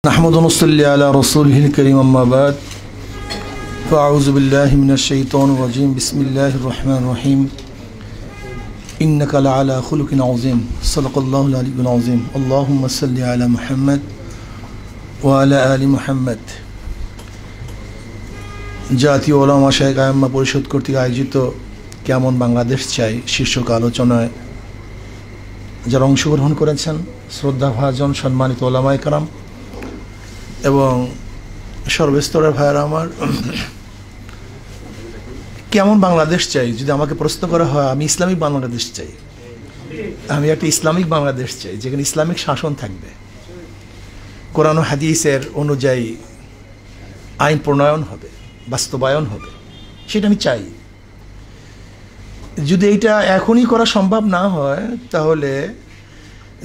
نحمد ونصلي على رسوله الكريم أما بعد فأعوذ بالله من الشيطان الرجيم بسم الله الرحمن الرحيم إنك لعلى خلق عظيم صدق الله العلي العظيم اللهم صل على محمد وعلى آل محمد জাতীয় ওলামা শায়েখ আইম্মা পরিষদ কর্তৃক আয়োজিত কেমন বাংলাদেশ চাই শীর্ষক আলোচনায় যারা অংশগ্রহণ করেছেন শ্রদ্ধাভাজন সম্মানিত ওলামায়ে কেরাম এবং সর্বস্তরের ভাইয়েরা আমার, কেমন বাংলাদেশ চাই যদি আমাকে প্রশ্ন করা হয়, আমি ইসলামিক বাংলাদেশ চাই। আমি একটা ইসলামিক বাংলাদেশ চাই যেখানে ইসলামিক শাসন থাকবে, কোরআন ও হাদিসের অনুযায়ী আইন প্রণয়ন হবে, বাস্তবায়ন হবে, সেটা আমি চাই। যদি এইটা এখনই করা সম্ভব না হয় তাহলে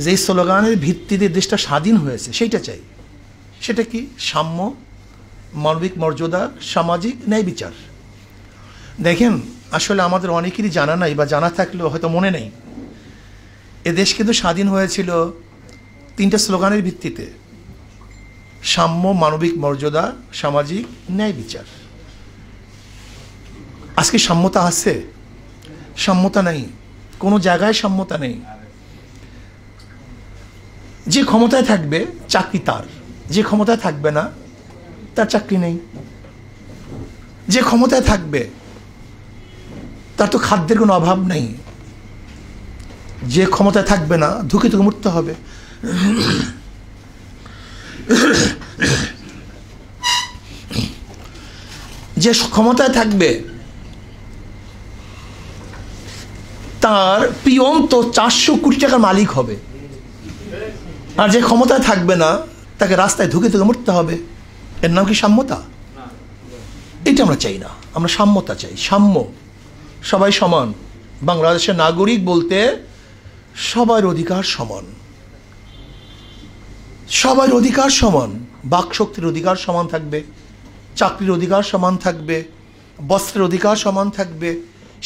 যেই স্লোগানের ভিত্তিতে দেশটা স্বাধীন হয়েছে সেইটা চাই। সেটা কি? সাম্য, মানবিক মর্যাদা, সামাজিক ন্যায় বিচার। দেখেন, আসলে আমাদের অনেকেরই জানা নাই বা জানা থাকলেও হয়তো মনে নেই, এ দেশ কিন্তু স্বাধীন হয়েছিল তিনটা স্লোগানের ভিত্তিতে: সাম্য, মানবিক মর্যাদা, সামাজিক ন্যায় বিচার। আজকে সাম্যতা আছে? সাম্যতা নেই, কোনো জায়গায় সাম্যতা নেই। যে ক্ষমতায় থাকবে চাকরি তার, যে ক্ষমতায় থাকবে না তার চাকরি নেই। যে ক্ষমতায় থাকবে তার তো খাদ্যের কোনো অভাব নেই। যে ক্ষমতায় থাকবে না ধুকে ধুকে মরতে হবে। যে ক্ষমতায় থাকবে তার পিয়ন তো 400 কোটি টাকার মালিক হবে, আর যে ক্ষমতায় থাকবে না তাকে রাস্তায় ধুকে ধুকে মরতে হবে। এর নাম কি সাম্যতা? এটা আমরা চাই না, আমরা সাম্যতা চাই। সাম্য, সবাই সমান। বাংলাদেশের নাগরিক বলতে সবার অধিকার সমান, সবার অধিকার সমান। বাকশক্তির অধিকার সমান থাকবে, চাকরির অধিকার সমান থাকবে, বস্ত্রের অধিকার সমান থাকবে,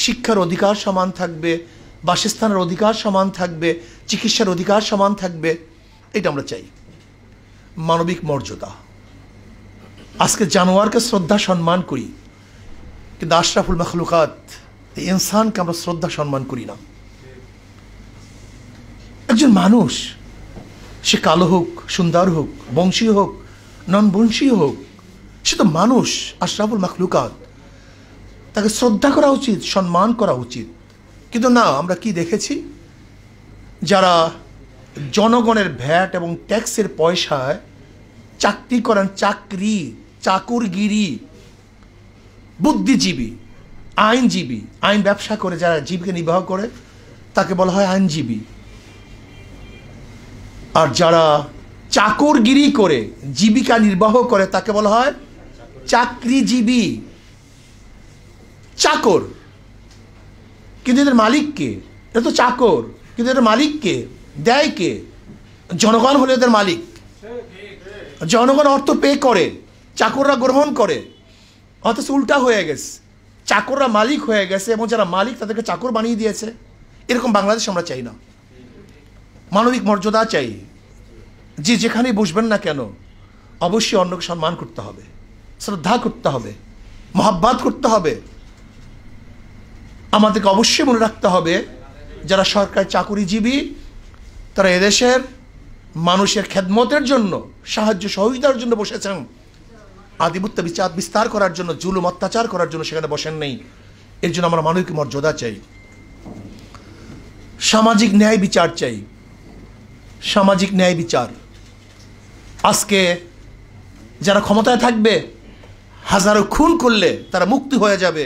শিক্ষার অধিকার সমান থাকবে, বাসস্থানের অধিকার সমান থাকবে, চিকিৎসার অধিকার সমান থাকবে। এটা আমরা চাই। মানবিক মর্যাদা। আজকে জানোয়ারকে শ্রদ্ধা সম্মান করি, কিন্তু আশরাফুল মাখলুকাত এই ইনসানকে আমরা শ্রদ্ধা সম্মান করি না। একজন মানুষ, সে কালো হোক, সুন্দর হোক, বংশীয় হোক, নন বংশীয় হোক, সে তো মানুষ, আশরাফুল মাখলুকাত। তাকে শ্রদ্ধা করা উচিত, সম্মান করা উচিত। কিন্তু না, আমরা কি দেখেছি? যারা জনগণের ভ্যাট এবং ট্যাক্সের পয়সায় চাকরি করেন, চাকরি, চাকুরগিরি, বুদ্ধিজীবী, আইনজীবী, আইন ব্যবসা করে যারা জীবিকা নির্বাহ করে তাকে বলা হয় আইনজীবী। আর যারা চাকরগিরি করে জীবিকা নির্বাহ করে তাকে বলা হয় চাকরিজীবী। চাকর, কিন্তু এদের মালিক কে? এটা তো চাকর, কিন্তু এদের মালিক কে? দেয় কে? জনগণ হলে এদের মালিক। জনগণ অর্থ পে করে, চাকররা গ্রহণ করে। অথচ উল্টা হয়ে গেছে, চাকররা মালিক হয়ে গেছে এবং যারা মালিক তাদেরকে চাকর বানিয়ে দিয়েছে। এরকম বাংলাদেশ আমরা চাই না। মানবিক মর্যাদা চাই। যে যেখানেই বসবেন না কেন অবশ্যই অন্যকে সম্মান করতে হবে, শ্রদ্ধা করতে হবে, মহাব্বত করতে হবে। আমাদেরকে অবশ্যই মনে রাখতে হবে যারা সরকারি চাকুরিজীবী তারা এদেশের মানুষের খেদমতের জন্য, সাহায্য সহযোগিতার জন্য বসেছেন। আধিপত্য বিস্তার করার জন্য, জুলুম অত্যাচার করার জন্য সেখানে বসেন নেই। এর জন্য আমরা মানবিক মর্যাদা চাই, সামাজিক ন্যায় বিচার চাই। সামাজিক ন্যায় বিচার। আজকে যারা ক্ষমতায় থাকবে হাজারো খুন করলে তারা মুক্তি হয়ে যাবে,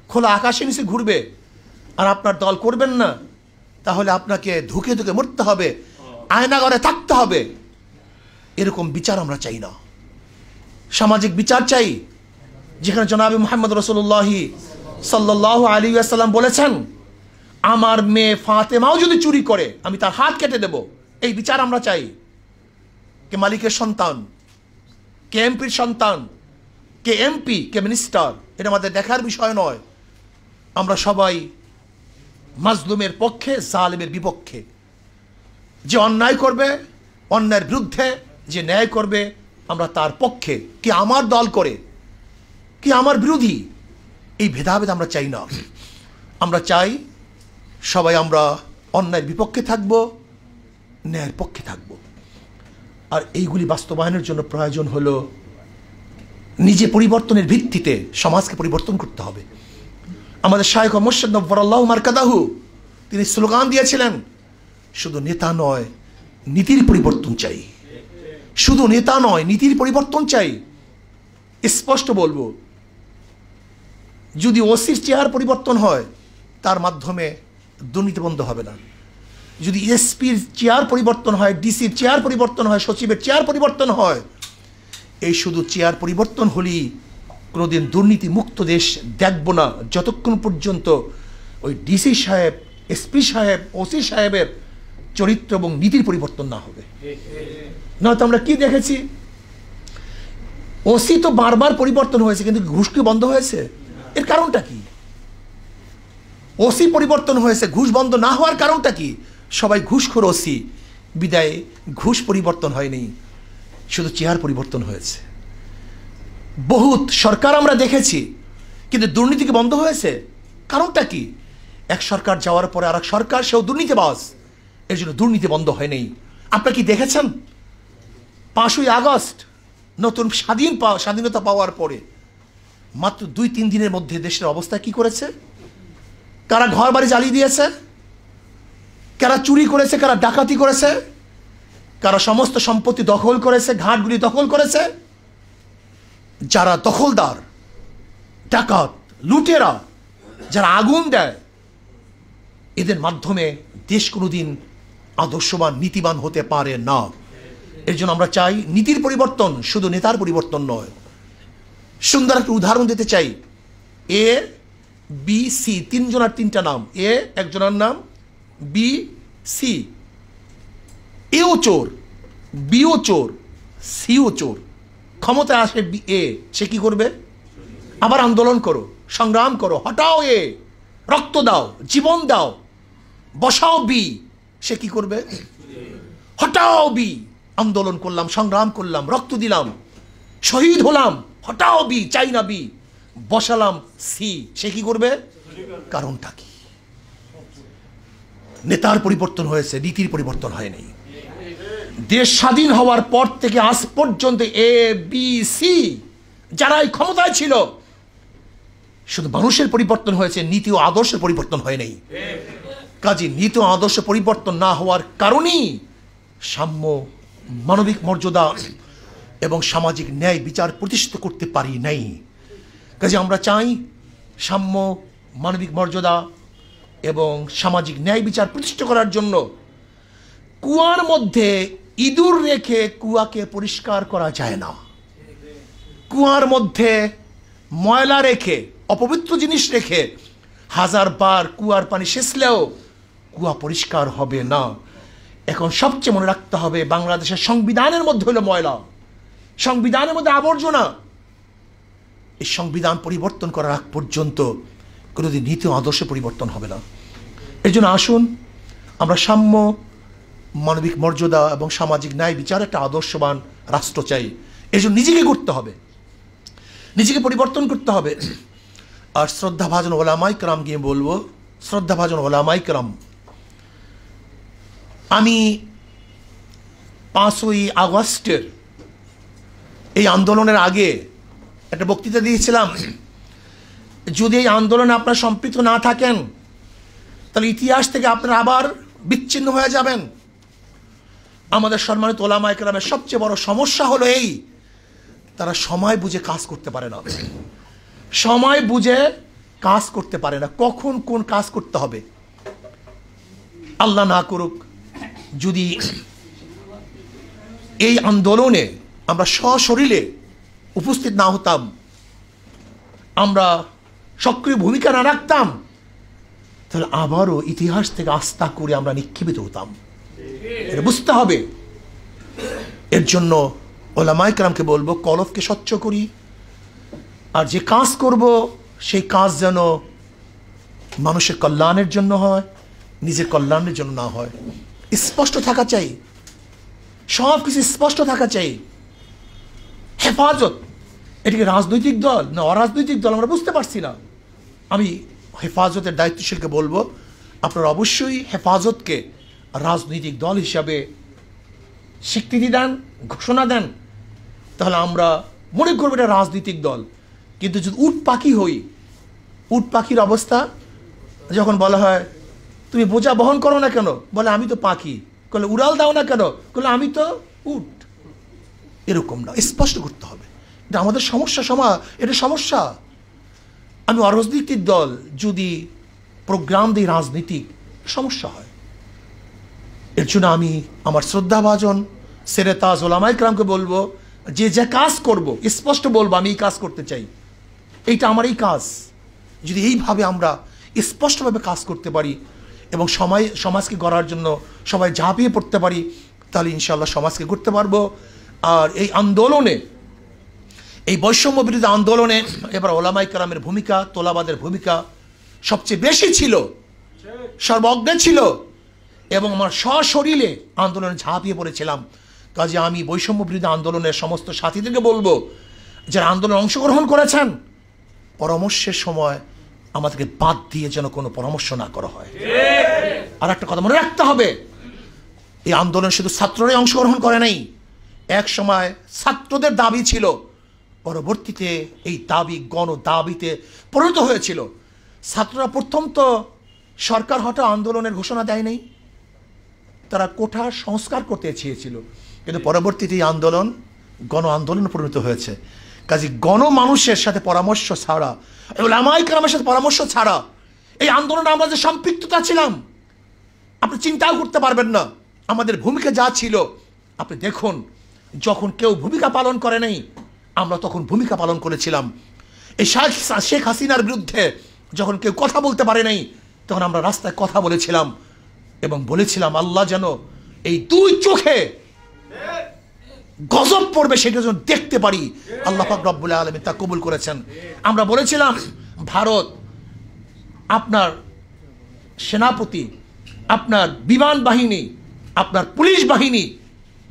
খোলা আকাশের নিচে ঘুরবে, আর আপনার দল করবেন না, তাহলে আপনাকে ধুকে ধুকে মরতে হবে, আয়নাঘরে থাকতে হবে। এরকম বিচার আমরা চাই না। সামাজিক বিচার চাই, যেখানে জনাবে মুহাম্মদ রাসূলুল্লাহ সাল্লাল্লাহু আলাইহি ওয়াসাল্লাম বলেছেন, আমার মেয়ে ফাতেমাও যদি চুরি করে আমি তার হাত কেটে দেব। এই বিচার আমরা চাই। কে মালিকের সন্তান, কে এমপির সন্তান, কে এমপি, কে মিনিস্টার, এটা আমাদের দেখার বিষয় নয়। আমরা সবাই মাজলুমের পক্ষে, জালেমের বিপক্ষে। যে অন্যায় করবে অন্যায়ের বিরুদ্ধে যে ন্যায় করবে আমরা তার পক্ষে, কি আমার দল করে, কি আমার বিরোধী, এই ভেদাভেদ আমরা চাই না। আমরা চাই সবাই আমরা অন্যায়ের বিপক্ষে থাকব, ন্যায়ের পক্ষে থাকব। আর এইগুলি বাস্তবায়নের জন্য প্রয়োজন হলো নিজে পরিবর্তনের ভিত্তিতে সমাজকে পরিবর্তন করতে হবে। আমাদের শায়খ মুর্শিদ নব্বরাল্লাহু মারকাদাহু তিনি স্লোগান দিয়েছিলেন, শুধু নেতা নয় নীতির পরিবর্তন চাই, শুধু নেতা নয় নীতির পরিবর্তন চাই। স্পষ্ট বলবো, যদি ওসির চেয়ার পরিবর্তন হয় তার মাধ্যমে দুর্নীতি বন্ধ হবে না। যদি এসপির চেয়ার পরিবর্তন হয়, ডিসির চেয়ার পরিবর্তন হয়, সচিবের চেয়ার পরিবর্তন হয়, এই শুধু চেয়ার পরিবর্তন হলেই কোনোদিন দুর্নীতি মুক্ত দেশ দেখব না, যতক্ষণ পর্যন্ত ওই ডিসি সাহেব, এসপি সাহেব, ওসি সাহেবের চরিত্র এবং নীতির পরিবর্তন না হবে। নয়তো আমরা কি দেখেছি, ওসি তো বারবার পরিবর্তন হয়েছে কিন্তু ঘুষ কি বন্ধ হয়েছে? এর কারণটা কি? ওসি পরিবর্তন হয়েছে, ঘুষ বন্ধ না হওয়ার কারণটা কি? সবাই ঘুষখোর ওসি, বিদায় ঘুষ পরিবর্তন হয়নি, শুধু চেয়ার পরিবর্তন হয়েছে। বহুত সরকার আমরা দেখেছি কিন্তু দুর্নীতি কি বন্ধ হয়েছে? কারণটা কি? এক সরকার যাওয়ার পরে আর এক সরকার, সেও দুর্নীতিবাজ, এর জন্য দুর্নীতি বন্ধ হয়নি। আপনারা কি দেখেছেন 5ই আগস্ট নতুন স্বাধীনতা পাওয়ার পরে মাত্র 2-3 দিনের মধ্যে দেশের অবস্থা কি করেছে? কারা ঘর বাড়ি জ্বালিয়ে দিয়েছে, কারা চুরি করেছে, কারা ডাকাতি করেছে, কারা সমস্ত সম্পত্তি দখল করেছে, ঘাটগুলি দখল করেছে। যারা দখলদার, ডাকাত, লুটেরা, যারা আগুন দেয়, এদের মাধ্যমে দেশ কোনোদিন আদর্শবান নীতিবান হতে পারে না। এর জন্য আমরা চাই নীতির পরিবর্তন, শুধু নেতার পরিবর্তন নয়। সুন্দর একটা উদাহরণ দিতে চাই। এ বি সি, 3 জনের 3টা নাম। এ একজনের নাম, বি সি। এও চোর, বিও চোর, সিও চোর। ক্ষমতায় আসে এ, সে কি করবে? আবার আন্দোলন করো, সংগ্রাম করো, হটাও এ, রক্ত দাও, জীবন দাও, বসাও বি, সে কি করবে? হটাও বি। আন্দোলন করলাম, সংগ্রাম করলাম, রক্ত দিলাম, শহীদ হলাম, হটাও বি, চাই না বি, বসালাম সি, সে কি করবে? কারণটা কি? নেতার পরিবর্তন হয়েছে, নীতির পরিবর্তন হয়নি। দেশ স্বাধীন হওয়ার পর থেকে আজ পর্যন্ত এ বি সি যারাই ক্ষমতায় ছিল, শুধু মানুষের পরিবর্তন হয়েছে, নীতি ও আদর্শের পরিবর্তন হয়নি। কাজে নীতি ও আদর্শ পরিবর্তন না হওয়ার কারণেই সাম্য, মানবিক মর্যাদা এবং সামাজিক ন্যায় বিচার প্রতিষ্ঠিত করতে পারি নাই। কাজে আমরা চাই সাম্য, মানবিক মর্যাদা এবং সামাজিক ন্যায় বিচার প্রতিষ্ঠা করার জন্য কুয়ার মধ্যে ইঁদুর রেখে কুয়াকে পরিষ্কার করা যায় না। কুয়ার মধ্যে ময়লা রেখে, অপবিত্র জিনিস রেখে 1000 বার কুয়ার পানি সেচলেও কুয়া পরিষ্কার হবে না। এখন সবচেয়ে মনে রাখতে হবে, বাংলাদেশের সংবিধানের মধ্যে হলো ময়লা, সংবিধানের মধ্যে আবর্জনা। এই সংবিধান পরিবর্তন করার আগ পর্যন্ত কোনোদিন নীতি ও আদর্শ পরিবর্তন হবে না। এর জন্য আসুন আমরা সাম্য, মানবিক মর্যাদা এবং সামাজিক ন্যায় বিচার একটা আদর্শবান রাষ্ট্র চাই। এর জন্য নিজেকে করতে হবে, নিজেকে পরিবর্তন করতে হবে। আর শ্রদ্ধাভাজন ওলামাই কেরাম গিয়ে বলবো, শ্রদ্ধাভাজন ওলামাই কেরাম, আমি 5ই আগস্টের এই আন্দোলনের আগে একটা বক্তৃতা দিয়েছিলাম, যদি এই আন্দোলনে আপনারা সম্পৃক্ত না থাকেন তাহলে ইতিহাস থেকে আপনারা আবার বিচ্ছিন্ন হয়ে যাবেন। আমাদের সম্মানিত ওলামায়ে কেরামের সবচেয়ে বড় সমস্যা হলো এই, তারা সময় বুঝে কাজ করতে পারে না, সময় বুঝে কাজ করতে পারে না, কখন কোন কাজ করতে হবে। আল্লাহ না করুক যদি এই আন্দোলনে আমরা সশরীরে উপস্থিত না হতাম, আমরা সক্রিয় ভূমিকা না রাখতাম, তাহলে আবারও ইতিহাস থেকে আস্থা করে আমরা নিক্ষেপিত হতাম। এটা বুঝতে হবে। এর জন্য ওলামায়ে কেরামকে বলবো, কলবকে স্বচ্ছ করি, আর যে কাজ করব সেই কাজ যেন মানুষের কল্যাণের জন্য হয়, নিজের কল্যাণের জন্য না হয়। স্পষ্ট থাকা চাই। সব কিছু স্পষ্ট থাকা চাই। হেফাজত, এটিকে রাজনৈতিক দল না অরাজনৈতিক দল আমরা বুঝতে পারছি না। আমি হেফাজতের দায়িত্বশীলকে বলবো, আপনারা অবশ্যই হেফাজতকে রাজনৈতিক দল হিসাবে স্বীকৃতি দেন, ঘোষণা দেন, তাহলে আমরা মনে করবো এটা রাজনৈতিক দল। কিন্তু যদি উট পাখি হই, উট পাখির অবস্থা যখন বলা হয় তুমি বোঝা বহন করো না কেন, বলে আমি তো পাখি, বলে উড়াল দাও না কেন, বলে আমি তো উট। এরকম না, স্পষ্ট করতে হবে, এটা আমাদের সমস্যা, এটা সমস্যা। আমি অরাজনৈতিক দল যদি প্রোগ্রাম দিই রাজনীতিক, সমস্যা হয়। এর জন্য আমি আমার শ্রদ্ধাভাজন সেরেতাজ ওলামা ইকরামকে বলবো, যে কাজ করব স্পষ্ট বলবো আমি এই কাজ করতে চাই, এইটা আমার এই কাজ। যদি এইভাবে আমরা স্পষ্টভাবে কাজ করতে পারি এবং সমাজকে গড়ার জন্য সবাই ঝাঁপিয়ে পড়তে পারি, তাহলে ইনশাআল্লাহ সমাজকে গড়তে পারবো। আর এই আন্দোলনে, এই বৈষম্য বিরোধী আন্দোলনে এবার ওলামা ইকরামের ভূমিকা, তোলাবাদের ভূমিকা সবচেয়ে বেশি ছিল, সর্বজ্ঞ ছিল, এবং আমার সশরীরে আন্দোলনে ঝাঁপিয়ে পড়েছিলাম। কাজে আমি বৈষম্য বিরোধী আন্দোলনের সমস্ত সাথীদেরকে বলবো, যারা আন্দোলনে অংশগ্রহণ করেছেন, পরামর্শের সময় আমাদেরকে বাদ দিয়ে যেন কোনো পরামর্শ না করা হয়। আর একটা কথা মনে রাখতে হবে, এই আন্দোলন শুধু ছাত্ররাই অংশগ্রহণ করে নাই। এক সময় ছাত্রদের দাবি ছিল, পরবর্তীতে এই দাবি গণ দাবিতে পরিণত হয়েছিল। ছাত্ররা প্রথম তো সরকার হঠাৎ আন্দোলনের ঘোষণা দেয় নাই, তারা কোঠা সংস্কার করতে চেয়েছিল, কিন্তু পরবর্তীতে এই আন্দোলন গণ আন্দোলনে পরিণত হয়েছে। কাজে গণমানুষের সাথে পরামর্শ ছাড়া, ওলামা ইকরামের সাথে পরামর্শ ছাড়া এই আন্দোলনে আমরা যে সম্পৃক্ততা ছিলাম, আপনি চিন্তাও করতে পারবেন না। আমাদের ভূমিকা যা ছিল, আপনি দেখুন, যখন কেউ ভূমিকা পালন করে নাই, আমরা তখন ভূমিকা পালন করেছিলাম। এই শেখ হাসিনার বিরুদ্ধে যখন কেউ কথা বলতে পারে নাই, তখন আমরা রাস্তায় কথা বলেছিলাম এবং বলেছিলাম আল্লাহ যেন এই দুই চোখে গজব পড়বে সেটা যেন দেখতে পারি। আল্লাহ পাক রব্বুল আলামিন তা কবুল করেছেন। আমরা বলেছিলাম ভারত, আপনার সেনাপতি, আপনার বিমান বাহিনী, আপনার পুলিশ বাহিনী,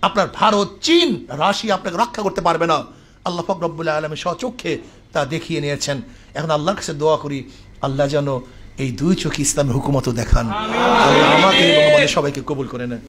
আপনার ভারত, চীন, রাশিয়া আপনাকে রক্ষা করতে পারবে না। আল্লাহ পাক রব্বুল আলামিন স্বচক্ষে তা দেখিয়ে নিয়েছেন। এখন আল্লাহর কাছে দোয়া করি, আল্লাহ যেন এই দুই চোখে ইসলামের হুকুমতও দেখান। আল্লাহ আমাকে এবং আমাদের সবাইকে কবুল করে নেন।